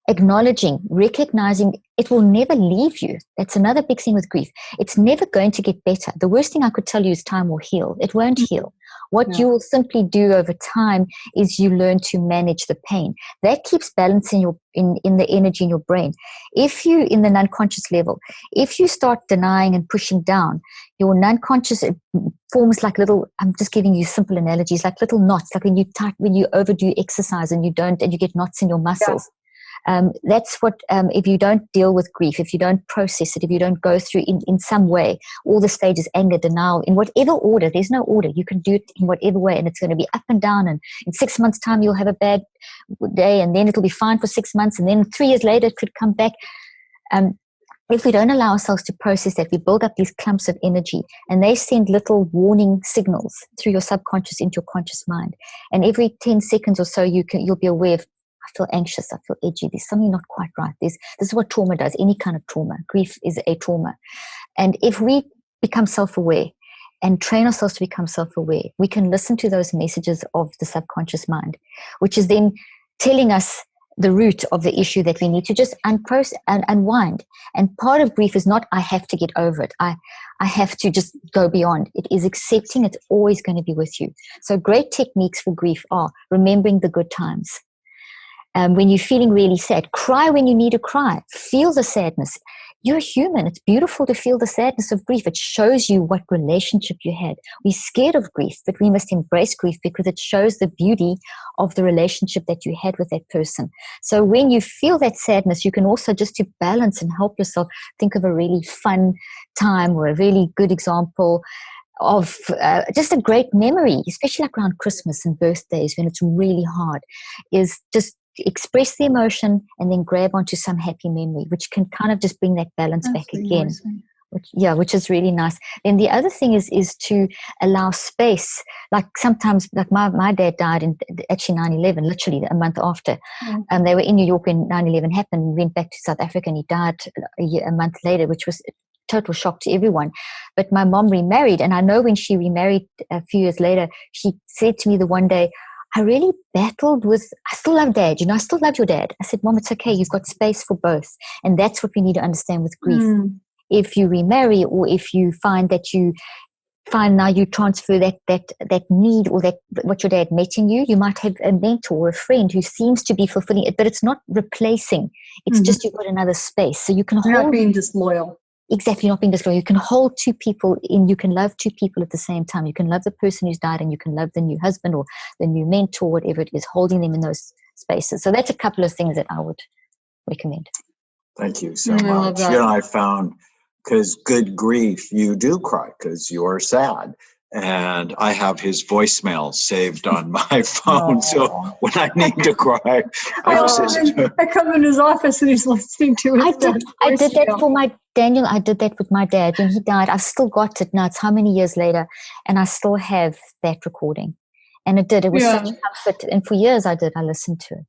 acknowledging, recognizing it will never leave you. That's another big thing with grief. It's never going to get better. The worst thing I could tell you is time will heal. It won't heal. What you will simply do over time is you learn to manage the pain. That keeps balance in the energy in your brain. If you, in the non-conscious level, if you start denying and pushing down, your non-conscious forms like little, I'm just giving you simple analogies, like little knots, like when you overdo exercise and you get knots in your muscles. That's what, if you don't deal with grief, if you don't process it, if you don't go through in some way, all the stages, anger, denial, in whatever order, there's no order. You can do it in whatever way, and it's going to be up and down. And in 6 months' time, you'll have a bad day, and then it'll be fine for 6 months. And then 3 years later, it could come back. If we don't allow ourselves to process that, we build up these clumps of energy, and they send little warning signals through your subconscious into your conscious mind. And every 10 seconds or so, you'll be aware of, I feel anxious, I feel edgy, there's something not quite right. This is what trauma does, any kind of trauma. Grief is a trauma. And if we become self-aware and train ourselves to become self-aware, we can listen to those messages of the subconscious mind, which is then telling us the root of the issue that we need to just unwind. And part of grief is not, I have to get over it. I have to just go beyond. It is accepting it's always going to be with you. So great techniques for grief are remembering the good times. When you're feeling really sad, cry when you need to cry. Feel the sadness. You're human. It's beautiful to feel the sadness of grief. It shows you what relationship you had. We're scared of grief, but we must embrace grief because it shows the beauty of the relationship that you had with that person. So when you feel that sadness, you can also, just to balance and help yourself, think of a really fun time or a really good example of just a great memory, especially like around Christmas and birthdays when it's really hard, is just express the emotion and then grab onto some happy memory, which can kind of just bring that balance back again. Which is really nice. Then the other thing is to allow space. Like sometimes, like my dad died in actually 9/11, literally a month after. They were in New York when 9/11 happened. Went back to South Africa, and he died a month later, which was total shock to everyone. But my mom remarried, and I know when she remarried a few years later, she said to me the one day, I really battled with, I still love Dad, I still love your dad. I said, Mom, it's okay, you've got space for both. And that's what we need to understand with grief. If you remarry, or if you find that you find now you transfer that need, or that what your dad met in you, you might have a mentor or a friend who seems to be fulfilling it, but it's not replacing. It's just you've got another space. So you can You're not being disloyal. Exactly, not being disloyal. You can hold two people you can love two people at the same time. You can love the person who's died, and you can love the new husband or the new mentor, whatever it is, holding them in those spaces. So that's a couple of things that I would recommend. Thank you so much. I found, because good grief, you do cry because you're sad. And I have his voicemail saved on my phone. So when I need to cry, I come in his office and he's listening to it. I did that for my Daniel. I did that with my dad when he died. I've still got it now. It's how many years later, and I still have that recording. And it was such comfort. And for years I listened to it.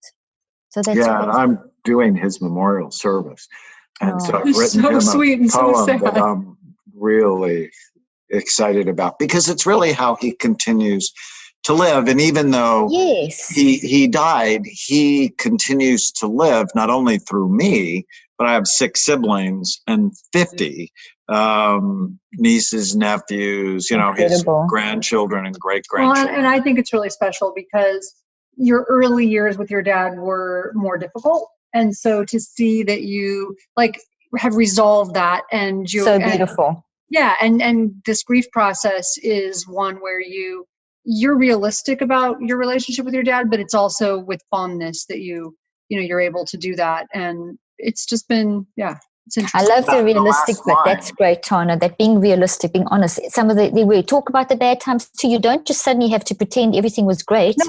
So that's and I'm doing his memorial service. And so I've written him a poem that I'm really excited about, because it's really how he continues to live. And even though he died, he continues to live not only through me, but I have 6 siblings and 50 nieces, nephews, his grandchildren and great-grandchildren. Well, and I think it's really special because your early years with your dad were more difficult. And so to see that you have resolved that, and you're so beautiful. And this grief process is one where you're realistic about your relationship with your dad, but it's also with fondness that you're able to do that. And it's just been, it's interesting. I love the realistic bit. That's great, Tana, that being realistic, being honest. Some of we talk about the bad times too. You don't just suddenly have to pretend everything was great. No.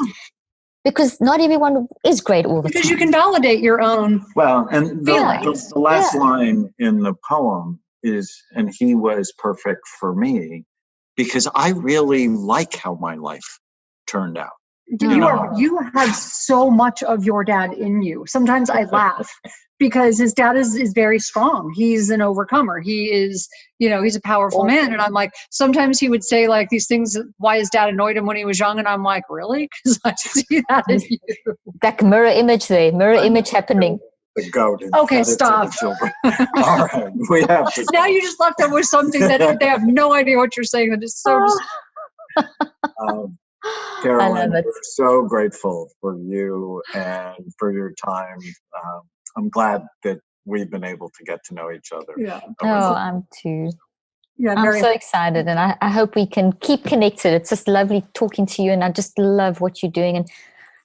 Because not everyone is great all the time. Because you can validate your own. Well, and the last line in the poem is, and he was perfect for me, because I really like how my life turned out. You have so much of your dad in you. Sometimes I laugh because his dad is very strong. He's an overcomer. He is, he's a powerful man. And I'm like, sometimes he would say these things, why his dad annoyed him when he was young. And I'm like, really? Because I see that in you. That mirror image happening. The goat. Okay, stop. All right, we have to. Now you just left them with something that they have no idea what you're saying. That is so. Carolyn, we're so grateful for you and for your time. I'm glad that we've been able to get to know each other. Yeah. I'm too. Yeah, I'm so excited, and I hope we can keep connected. It's just lovely talking to you, and I just love what you're doing and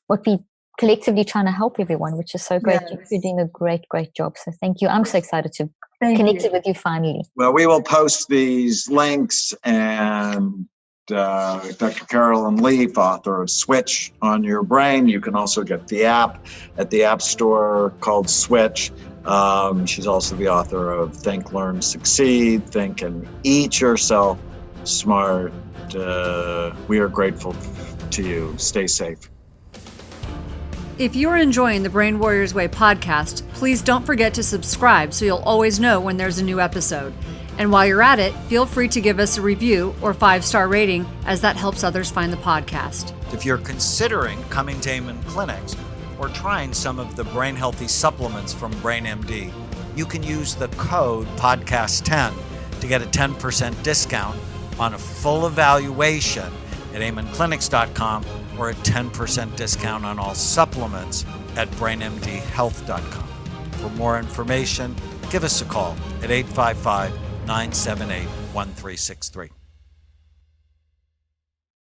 what we collectively trying to help everyone, which is so great. Yes. You're doing a great job. So thank you. I'm so excited to connect with you finally. Well, we will post these links, and Dr. Carolyn Leaf, author of Switch on Your Brain. You can also get the app at the App Store called Switch. She's also the author of Think, Learn, Succeed, Think and Eat Yourself Smart. We are grateful to you. Stay safe. If you're enjoying the Brain Warriors Way podcast, please don't forget to subscribe so you'll always know when there's a new episode. And while you're at it, feel free to give us a review or 5-star rating, as that helps others find the podcast. If you're considering coming to Amen Clinics or trying some of the brain healthy supplements from BrainMD, you can use the code podcast10 to get a 10% discount on a full evaluation at amenclinics.com, or a 10% discount on all supplements at brainmdhealth.com. For more information, give us a call at 855-978-1363.